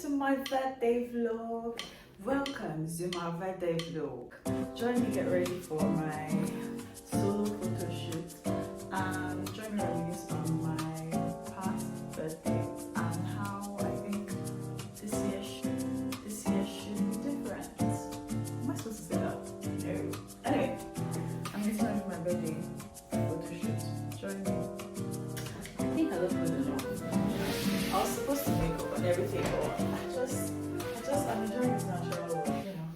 to my birthday vlog. Welcome to my birthday vlog. Join me get ready for my solo photo shoot and join me reminisce on my past birthdays and how I think this year should be different. Am I supposed to say that? No. Anyway, I'm going to start with my birthday photo shoot. Join me. I think I look good enough. I was supposed to make up and everything, but I'm enjoying this natural look,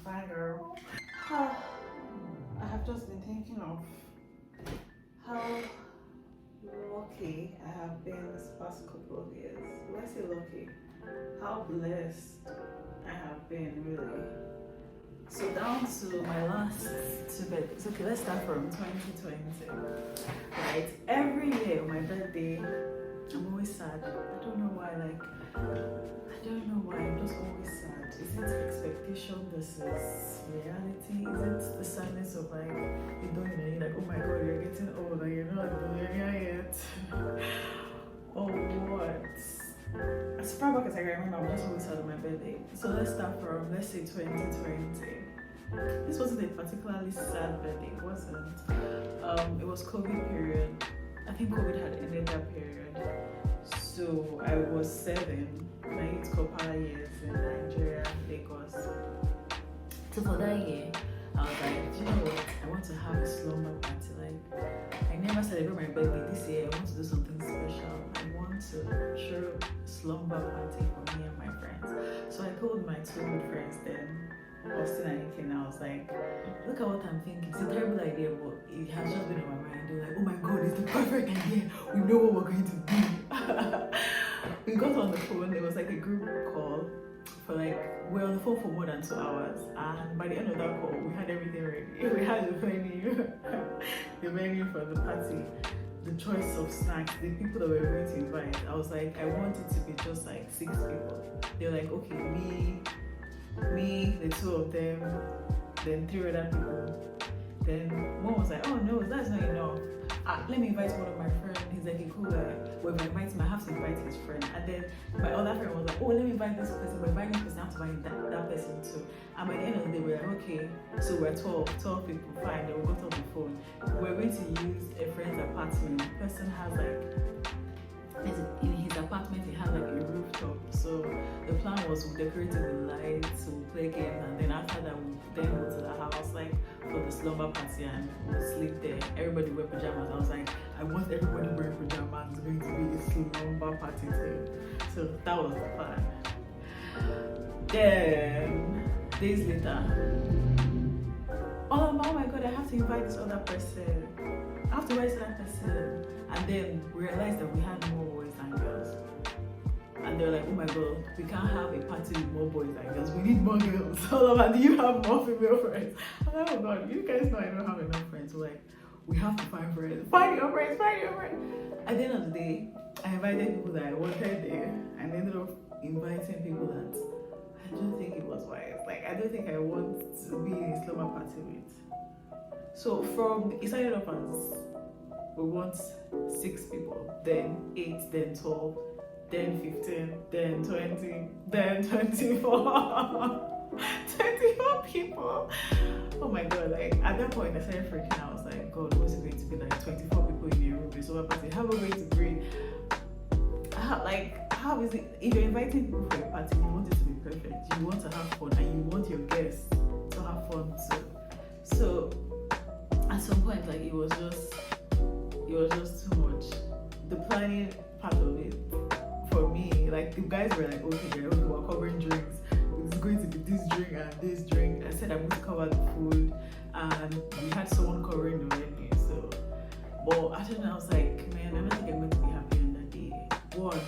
fine girl. I have just been thinking of how lucky I have been this past couple of years. When I say lucky, how blessed I have been, really. So down to my last two birthdays. Okay, let's start from 2020. Right, every year on my birthday, I'm always sad. I don't know why, I'm just always sad. Is it expectation versus reality? Is it the sadness of you don't know, you're like, oh my god, you're getting old and you're not there yet? Or what? As far back as I can remember, I'm just always sad on my birthday. So let's start from, let's say 2020. This wasn't a particularly sad birthday, it wasn't. It was COVID period. I think COVID had ended that period. So I was 7, my 8 Kopala years in Nigeria, Lagos. So for that year, I was like, do you know what? I want to have a slumber party. I never celebrate my birthday this year. I want to do something special. I want to throw a slumber party for me and my friends. So I told my 2 good friends then, Austin and Ike, I was like, look at what I'm thinking. It's a terrible idea, but it has just been on my mind. They're like, oh my god, it's the perfect idea. We know what we're going to do. We got on the phone. There was a group call for we were on the phone for more than 2 hours. And by the end of that call, we had everything ready. We had the venue, the venue for the party, the choice of snacks, the people that we were going to invite. I was like, I want it to be just 6 people. They're like, okay, me, the 2 of them, then 3 other people. Then one was like, oh no, that's not enough. Let me invite one of my friends. He's like a cool guy. Well, if I invite him, I have to invite his friend. And then my other friend was like, oh, let me invite this person. But inviting this person, I have to invite that person too. And by the end of the day, we're like, okay, so we're 12 people, fine. Then we got on the phone. We're going to use a friend's apartment. The person has in his apartment, he had a rooftop. So the plan was we decorated with lights, we'll play games, and then after that we then go to the house for the slumber party and we'll sleep there. Everybody wear pajamas. I was like, I want everybody wearing pajamas. It's going to be a slumber party thing. So that was the plan. Then days later, oh my god, I have to invite this other person. I have to invite that person. And then we realized that we had more boys than girls. And they were like, oh my god, we can't have a party with more boys than girls. We need more girls. All over, do you have more female friends? I'm like, oh god, you guys know I don't have enough friends. So we have to find friends. Find your friends. At the end of the day, I invited people that I wanted there and ended up inviting people that I don't think it was wise. I don't think I want to be in a slumber party with. So it started up as we want 6 people, then 8, then 12, then 15, then 20, then 24. 24 people. Oh my god, at that point I started freaking out. I was like, god, what's it going to be 24 people in a room with over party? How are we going to breathe? How is it? If you're inviting people for a party, you want it to be perfect. You want to have fun and you want your guests to have fun too. So at some point, it was just too much. The planning part of it for me, the guys were like, okay, we're covering drinks. It's going to be this drink and this drink. I said I'm going to cover the food, and we had someone covering the venue. So, but after that, I was like, man, I don't think I'm going to be happy on that day. One,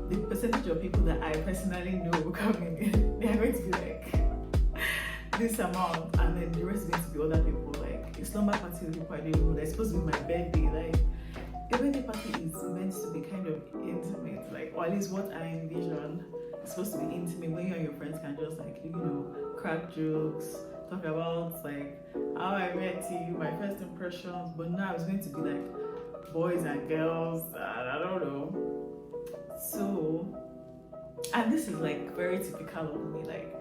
the percentage of people that I personally know coming in, they are going to be this amount, and then the rest is going to be other people. A slumber party with people I don't know. That's supposed to be my birthday. A birthday party is meant to be kind of intimate, or at least what I envision. It's supposed to be intimate when you and your friends can just crack jokes, talk about how I met you, my first impressions. But now it's going to be boys and girls, and I don't know. So And this is like very typical of me. Like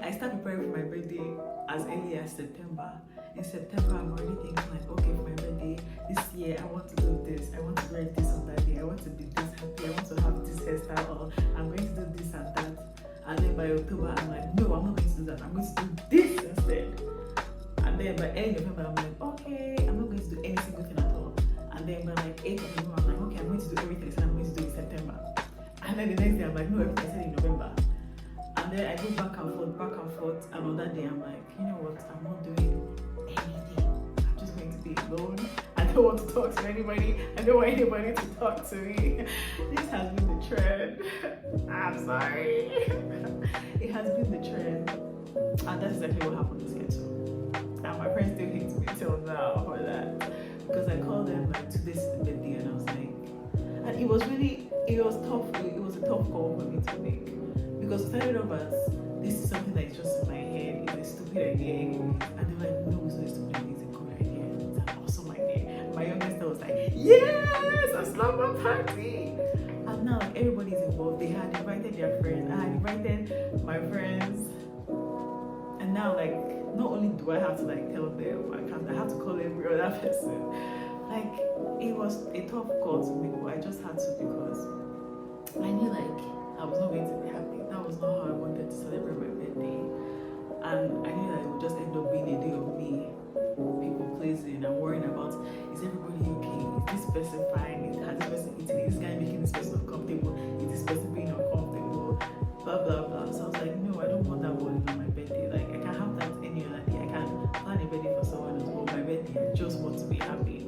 I start preparing for my birthday as early as September. In September, I'm already thinking like, okay, for my birthday this year, I want to do this. I want to wear this on that day. I want to be this happy. I want to have this hairstyle. Or I'm going to do this and that. And then by October, I'm like, no, I'm not going to do that. I'm going to do this instead. And then by end of November, I'm like, okay, I'm not going to do any single thing at all. And then by like 8th of November, I'm like, okay, I'm going to do everything I said I'm going to do in September. And then the next day, I'm like, no, everything I said in November. And then I go back and forth. And on that day, I'm like, you know what? I'm not doing anything. I'm just going to be alone. I don't want to talk to anybody. I don't want anybody to talk to me. This has been the trend. I'm sorry. It has been the trend. And that's exactly what happened this year too. And my friends still hate me till now for that. Because I called them like 2 days to the birthday and I was like, and it was tough. It was a tough call for me to make. Because to tell of us, this is something that is just in my head. It's a stupid idea anyways. And they're like, no, it's not a stupid idea. It's a good idea. It's an awesome idea. My youngest was like, yes, a slumber party. And now like, everybody's involved. They had invited their friends. I had invited my friends. And now like, not only do I have to like tell them, I have to call every other person. Like, it was a tough call to make, but I just had to because I knew like I was not going to be happy. That was not how I wanted to celebrate my birthday. And I knew that it would just end up being a day of me people pleasing and worrying about, is everybody okay? Is this person fine? Has this person eating? Is this guy making this person uncomfortable? Is this person being uncomfortable? Blah blah blah. So I was like, no, I don't want that burden on my birthday. Like I can't have that any other day. I can't plan a birthday for someone else, but my birthday I just want to be happy.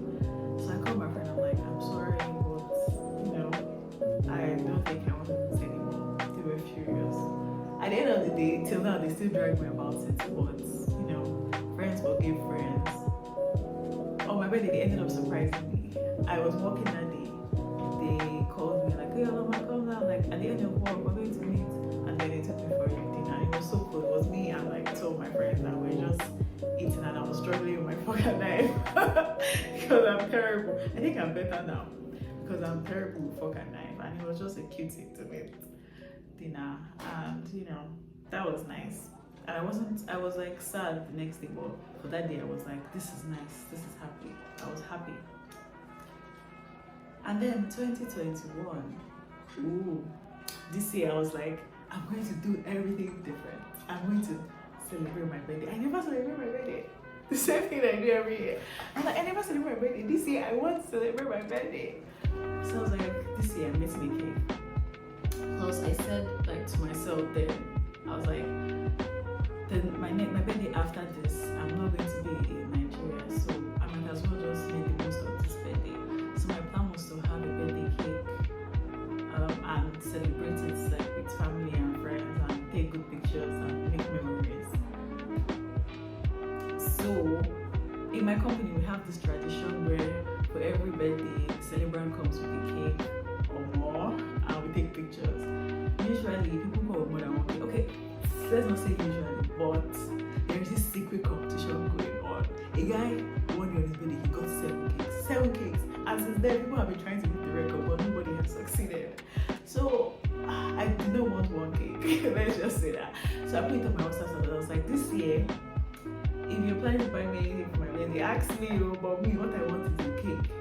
So I called my friend, I'm like, I'm sorry, but you know, I don't think I want to do this anymore. They were furious. At the end of the day, till now they still drag me about it, but you know, friends forgive friends. On my birthday, they ended up surprising me. I was walking that day, they called me like, hey Aloma, come down, like at the end of work, we're going to meet. And then they took me for dinner, and it was so cool. It was me and like 2 of my friends that were just eating, and I was struggling with my fucking knife because I'm terrible. I think I'm better now because I'm terrible with fork and knife, and it was just a cute intimate dinner, and you know, that was nice. And I was like sad the next day, but for that day I was like, this is nice, this is happy. I was happy. And then 2021, ooh, this year I was like, I'm going to do everything different. I'm going to celebrate my birthday. I never celebrate my birthday. The same thing I do every year. I'm like, I never celebrate my birthday. This year I want to celebrate my birthday. So I was like, this year I'm making a cake. Plus I said like to myself then, I was like, then my birthday after this, I'm not going to be in Nigeria, so I might as well just make the most of this birthday. So my plan was to have a birthday cake and celebrate it like with family and friends and take good pictures and make memories. So in my company we have this tradition where for every birthday the celebrant comes with a cake or more and we take pictures. Usually people come with more than one cake. Okay, let's not say usually, but there's this secret competition going on. A guy one year on his birthday he got 7 cakes. 7 cakes. And since then people have been trying to beat the record but nobody has succeeded. So I did not want 1 cake. Let's just say that. So I put it on my WhatsApp and I was like, this year, if you're planning to buy me anything for my birthday, ask me about me what I want is a cake.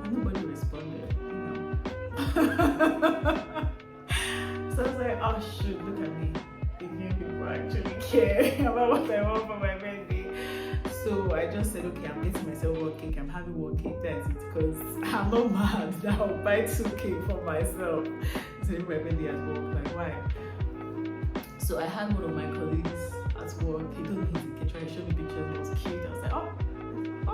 And nobody responded, you know. So I was like, oh shoot, look at me. People actually care about what I want for my birthday. So I just said, okay, I'm getting myself 1 cake. I'm having 1 cake, that's it. Because I'm not mad that I'll buy 2 cakes for myself. So my birthday at work, like why? So I had one of my colleagues at work. He told me he's trying to show me pictures. It was cute. I was like, oh,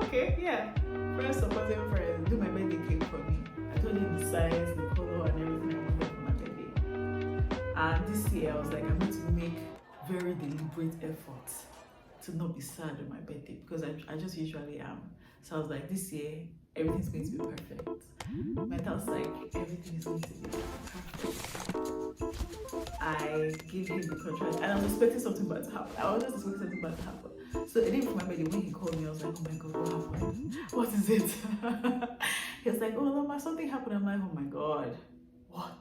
okay, yeah. Friends supporting friends. Do my birthday cake for me. I told him the size, the color, and everything I wanted for my birthday. And this year I was like, I'm going to make very deliberate effort to not be sad on my birthday because I just usually am. So I was like, this year everything's going to be perfect. Mental's like, everything is going to be perfect. I gave him the contract and I was expecting something bad to happen. I was just expecting something bad to happen. So a day before my birthday, when he called me, I was like, oh my god, what happened? What is it? He was like, oh Loma, something happened. I'm like, oh my god, what?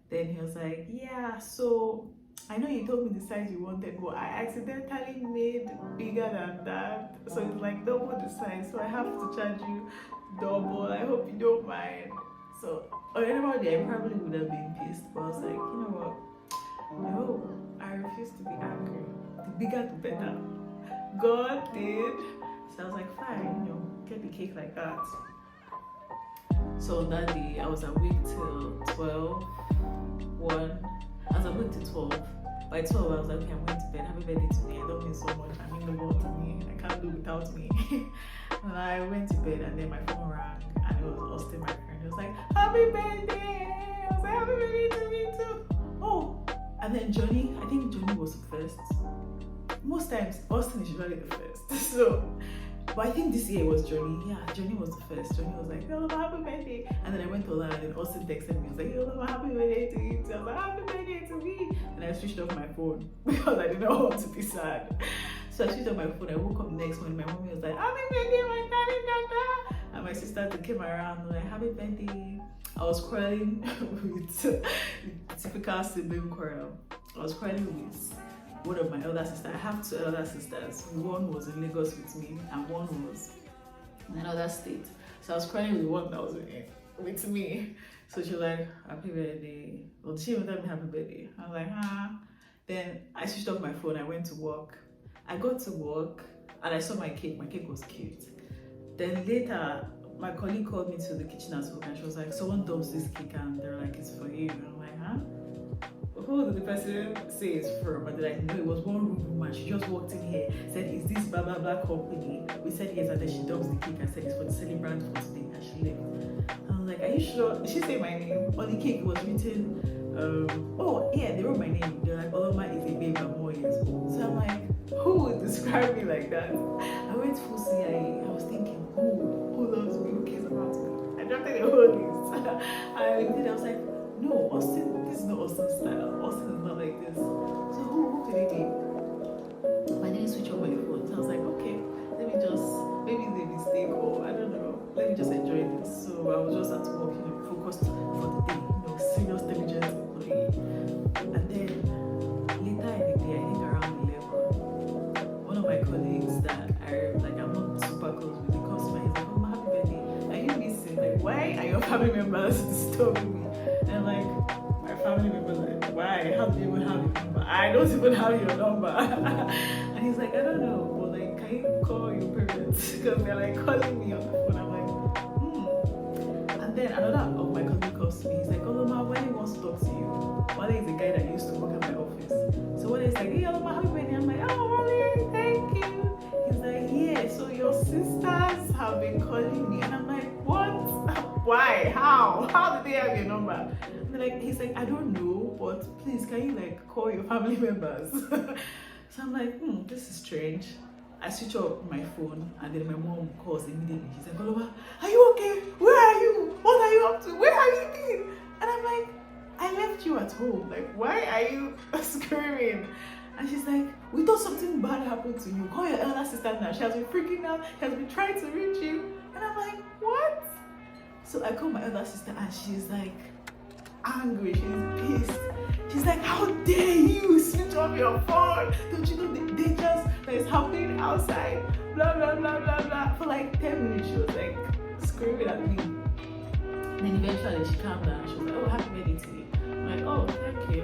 Then he was like, yeah, so I know you told me the size you wanted, but I accidentally made bigger than that. So it's like double the size. So I have to charge you double. I hope you don't mind. So on another day, I probably would have been pissed. But I was like, you know what? No, I refuse to be angry. The bigger the better. God did. So I was like, fine, get the cake like that. So that day, I was awake till 12, 1. I was awake till 12. By 12, I was like, okay, I'm going to bed. Happy birthday to me. I love you so much. I mean the world to me. I can't do without me. And I went to bed, and then my phone rang, and it was Austin, my friend. He was like, happy birthday! I was like, happy birthday to me too. Oh, and then Johnny, I think Johnny was the first. Most times, Austin is usually the first. So, but I think this year was Johnny. Yeah, Johnny was the first. Johnny was like, yo, happy birthday. And then I went to Ola, and then Austin texted me. He was like, yo, happy birthday to you too. I was like, happy birthday to me. And I switched off my phone because I did not want to be sad. So I switched off my phone. I woke up next morning. My mommy was like, happy birthday, my daddy, dada. And my sister came around and was like, happy birthday. I was quarreling with typical sibling quarrel. I was quarreling with one of my elder sisters. I have 2 elder sisters. One was in Lagos with me, and one was in another state. So I was crying with one that was with me. So she was like, happy birthday. Well, she even told me happy birthday. I was like, huh. Then I switched off my phone. I went to work. I got to work and I saw my cake. My cake was cute. Then later, my colleague called me to the kitchen at work, and she was like, someone dumps this cake and they're like, it's for you. And I'm like, huh? Who did the person say it's from? And they're like, no, it was one rude woman. She just walked in here, said, is this blah blah blah company? We said yes, and then she dumps the cake and said it's for the celebrant for today, and she left. I was like, are you sure? Did she say my name? On the cake was written, oh yeah, they wrote my name. They're like, Oloma is a babe, I'm 4 years old. So I'm like, who would describe me like that? I went full CIA. I was thinking, who loves me? Who cares about me? I dropped in the whole list. I was like, no, Austin, this is not Austin style. Austin is not like this. So who could it be? I didn't switch on my phone. So I was like, okay, let me just, maybe it's a mistake or I don't know. Let me just enjoy this. So I was just at work, focused for the day, serious, diligent employee. And then later in the day, I think around 11, one of my colleagues that I'm not super close with, he comes to me, he's like, oh, my happy birthday. Are you missing? Like, why are your family members disturbing me? And like, my family members like, why? How do you even have your number? I don't even have your number. And he's like, I don't know, but like, can you call your parents? Because they're like calling me on the phone. I'm like, And then another of my colleagues comes to me. He's like, Oloma, Wale wants to talk to you. Wale is the guy that used to work at my office. So Wale is like, hey Oloma, happy birthday. I'm like, oh Wale, thank you. He's like, yeah, so your sisters have been calling me. And I'm like, what? Why? How? How did they have your number? And like, he's like, I don't know, but please, can you like call your family members? So I'm like, this is strange. I switch off my phone, and then my mom calls immediately. She's like, Oloma, are you okay? Where are you? What are you up to? Where have you been? And I'm like, I left you at home. Like, why are you screaming? And she's like, we thought something bad happened to you. Call your elder sister now. She has been freaking out. She has been trying to reach you. And I'm like, what? So I call my elder sister, and she's like angry. She's pissed. She's like, how dare you switch off your phone? Don't you know the dangers that is happening outside? Blah, blah, blah, blah, blah. For like 10 minutes, she was like screaming at me. And then eventually she calmed down. She was like, oh, happy birthday to you. I'm like, oh, thank you.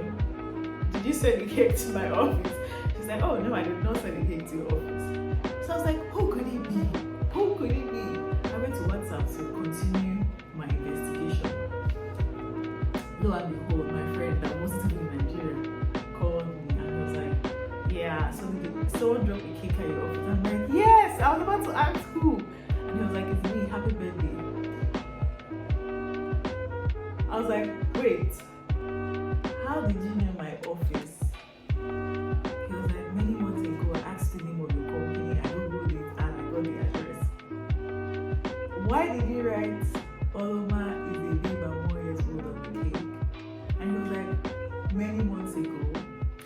Did you send the cake to my office? She's like, oh, no, I did not send the cake to your office. So I was like, who could it be? Who could it be? I went to WhatsApp to continue my investigation. Lo and behold, my friend that was still in Nigeria called me and was like, yeah, so someone dropped a cake at your office. I'm like, yes, I was about to ask who. And he was like, it's me, happy birthday. I was like, wait, how did you know my office? He was like, many months ago, I asked the name of your company, I googled it, and I got the address. Why did you write, Oloma is a babe and 4 years old on the cake? And he was like, many months ago,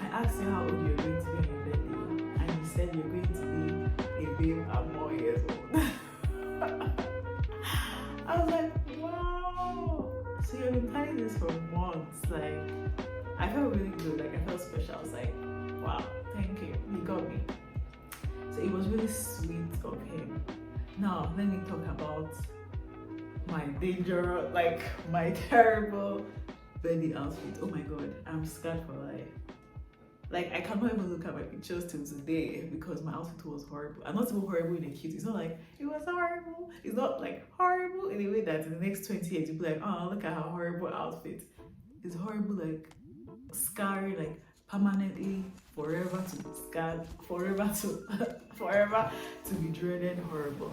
I asked you how old you're going to be on your birthday, and you said you're going to be a babe and 4 years old. I was like, wow. So you've been planning this for months, like, felt really good. Like I felt special. I was like, wow, thank you. He got me. So it was really sweet of him. Now let me talk about my dangerous, like my terrible birthday outfit. Oh my god, I'm scared for life. Like I cannot even look at my pictures till today because my outfit was horrible. And not even horrible in a cute. It's not like it was horrible. It's not like horrible in a way that in the next 20 years you'll be like, oh, look at her horrible outfit. It's horrible, like scary, like permanently, forever to be scarred, forever to be dreaded, horrible.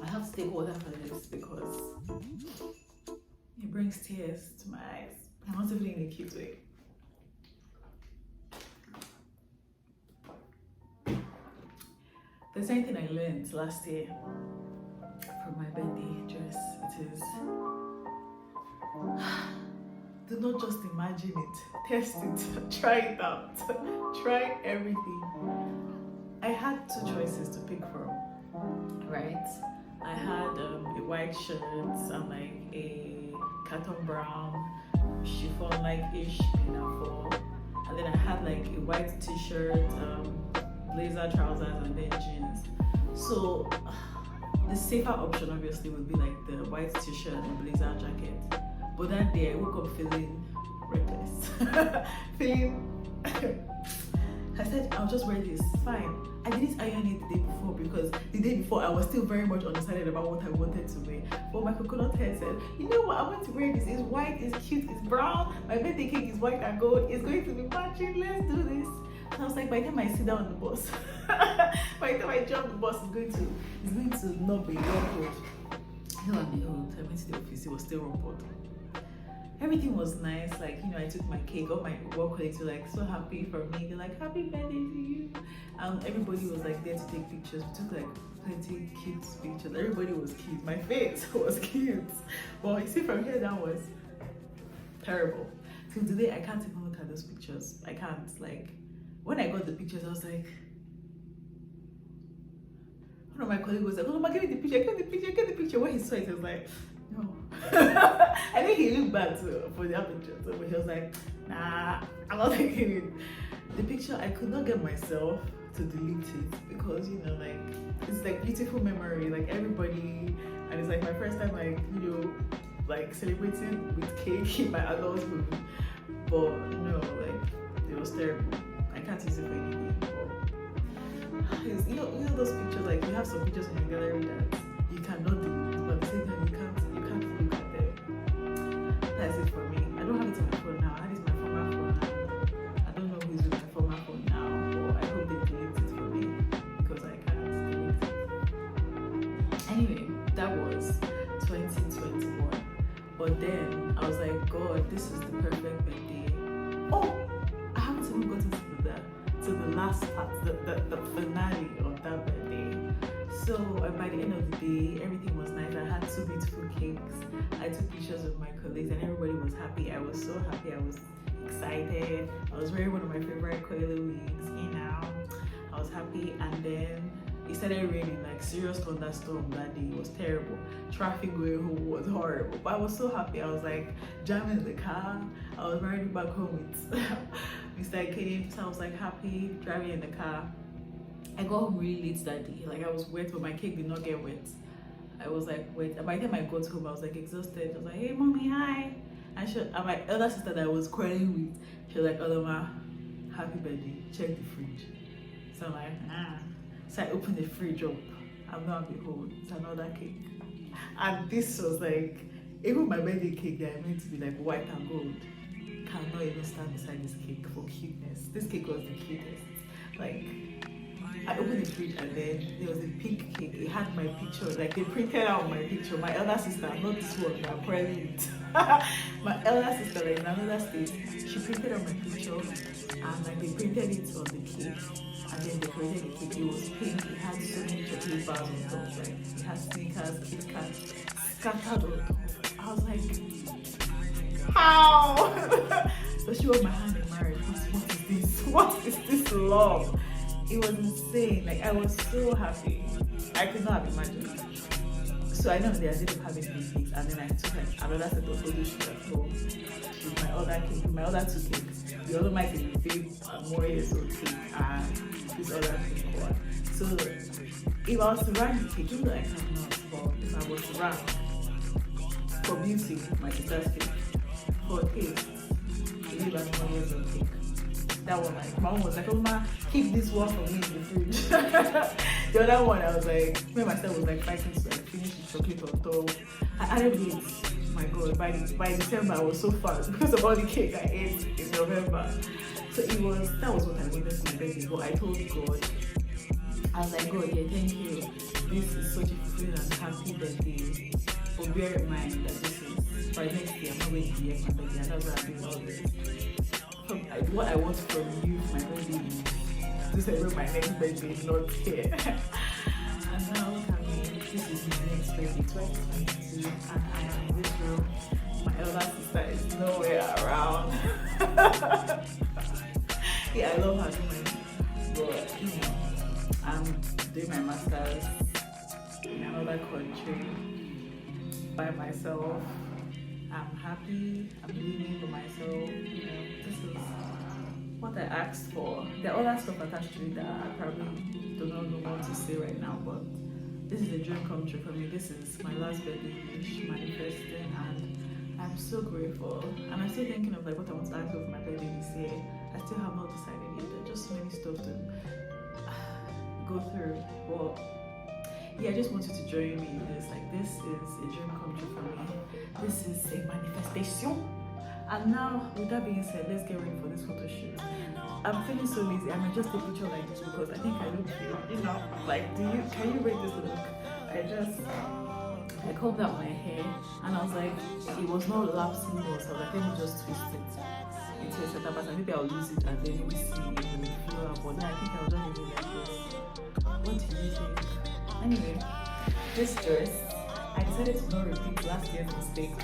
I have to take water for this because it brings tears to my eyes. I'm not even in a cute way. There's anything I learned last year from my birthday dress. It is do not just imagine it, test it, try it out, try everything. I had two choices to pick from, right? I had a white shirt and like a cotton brown chiffon like ish pinafore, and then I had like a white t-shirt, blazer, trousers, and then jeans. So the safer option obviously would be like the white t-shirt and blazer jacket. But that day I woke up feeling reckless. I said I'll just wear this, fine. I didn't iron it the day before because the day before I was still very much undecided about what I wanted to wear. But my coconut hair said, you know what, I want to wear this. It's white, it's cute, it's brown. My birthday cake is white and gold. It's going to be matching. Let's do this. And I was like, by the time I sit down on the bus, by the time I jump the bus, it's going to not be rumpled. No, and behold, I went to the office, it was still rumpled. Everything was nice, like, you know, I took my cake, all my work colleagues were like so happy for me. They're like, happy birthday to you. Everybody was like there to take pictures. We took like plenty cute pictures. Everybody was cute. My face was cute. But you see from here, that was terrible. Till today, I can't even look at those pictures. I can't. Like, when I got the pictures, I was like, one of my colleagues was like, oh, Mama, give me the picture, give the picture. When he saw it, he was like, no. I think he looked back for the other picture, but he was like, nah, I'm not taking it. The picture, I could not get myself to delete it because, you know, like, it's like beautiful memory, like everybody, and it's like my first time, like, you know, like celebrating with cake in my adulthood. But no, like, it was terrible. I can't use it for anything. But you know those pictures, like you have some pictures in your gallery that you cannot delete, but at the same time you can't look at them. That's it for me. I don't have it on my phone now. That is my former phone now. I don't know who's with my former phone now, but I hope they delete it for me because I can't delete it. Anyway, that was 2021. But then I was like, God, this is the perfect birthday. Oh, I haven't even gotten to the last part, the finale of that birthday. So by the end of the day, everything was nice. I had two beautiful cakes. I took pictures with my colleagues and everybody was happy. I was so happy. I was excited. I was wearing one of my favorite coily wigs, you know. I was happy, and then it started raining, like serious thunderstorm that day. It was terrible. Traffic going home was horrible. But I was so happy. I was like jamming in the car. I was riding back home with Mr. K. So I was like happy driving in the car. I got home really late that day. Like I was wet, but my cake did not get wet. I was like wet. And by the time I got home, I was like exhausted. I was like, hey mommy, hi. And my elder sister that I was quarreling with, she was like, Oloma, happy birthday. Check the fridge. So I'm like, ah. So I opened the fridge up. I'm not behold, it's another cake. And this was like, even my birthday cake that I meant to be like white and gold cannot even stand beside this cake for cuteness. This cake was the cutest. Like, I opened the fridge and then there was a pink cake. It had my picture, like they printed out my picture. My elder sister, not this one, I'm pregnant. My elder sister, like in another state, she printed out my picture and like they printed it on the cake. And then they created the cake. It was pink. It had so many chocolate bars on top. Like it had Snickers, Kit Kat, scattered on top. I was like, how? So she was my hand in marriage. What is this? What is this love? It was insane. Like I was so happy. I could not have imagined. So I know they ended up having these cakes, and then I took like another set of photo shoots at home with my other cake, my other two cakes. The other mic is the same more years old cake and this other cake one. So if I was to rank the cake, even though I cannot, but if I was to rank for beauty, my sister's cake, for taste, I live at 1 years old cake. That one, like, my mom was like, oh ma, keep this one for me in the fridge. The other one, I was like, me and myself was like fighting to like finish the chocolate on top. I added weight. Oh my god, by December I was so fat because of all the cake I ate in November. So that was what I wanted for my birthday. But I told God, I was like, God, yeah, thank you. This is such a fulfilling and happy birthday. But bear in mind that this is by next year, I'm not going to be my birthday, and that's why I'm doing all this. What I want from you for my birthday is to celebrate my next birthday, not here. And now look at me, this is my next birthday, 2022, and I am in this room. My elder sister is nowhere around. Yeah, I love her too much, but you know, I'm doing my master's in another country by myself. I'm happy, I'm living for myself, you know, this is what I asked for. There are other stuff attached to it that I probably do not know what to say right now, but this is a dream come true for me. This is my last birthday wish manifesting, and I'm so grateful. And I'm still thinking of like what I want to ask for my birthday this year. I still have not decided yet. There's just so many stuff to go through, but yeah, I just want you to join me in this. Like, this is a dream come true for me. This is a manifestation. And now, with that being said, let's get ready for this photo shoot. I'm feeling so lazy. I might just take a picture like this because I think I look cute. You know, like, can you rate this look? I combed out my hair and I was like, it was not lapsing more, so I was like, let me just twist it into a setup pattern. Maybe I'll lose it and then maybe see it in the floor. But then I think I'll just leave it like this. What do you think? Anyway, this dress, I decided to not repeat last year's mistake.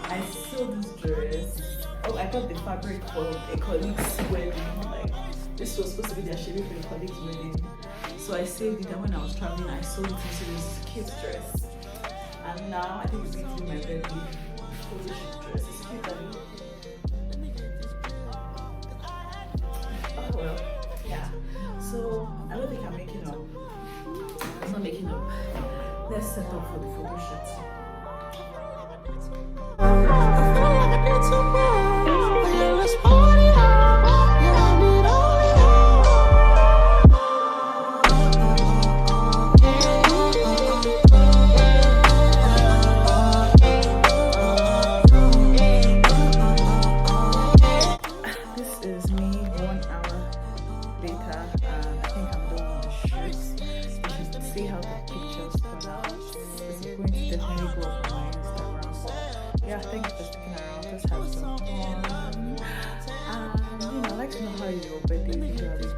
I sewed this dress. Oh, I got the fabric for a colleague's wedding. Like, this was supposed to be their schedule for a colleague's wedding. So I saved it, and when I was traveling, I sewed it into this cute dress. And now I think it's going to be my birthday photo shoot dress. It's cute, oh well, yeah. So I don't think I'm making up. I'm not making up. Let's set up for the photo shoot. This is me 1 hour later, and I think I'm done with the shoot. You should see how the pictures turn out. It's going to definitely go up on my Instagram. So yeah, thank you for sticking around. Let's have some fun. And you know, I'd like to know how your birthday is.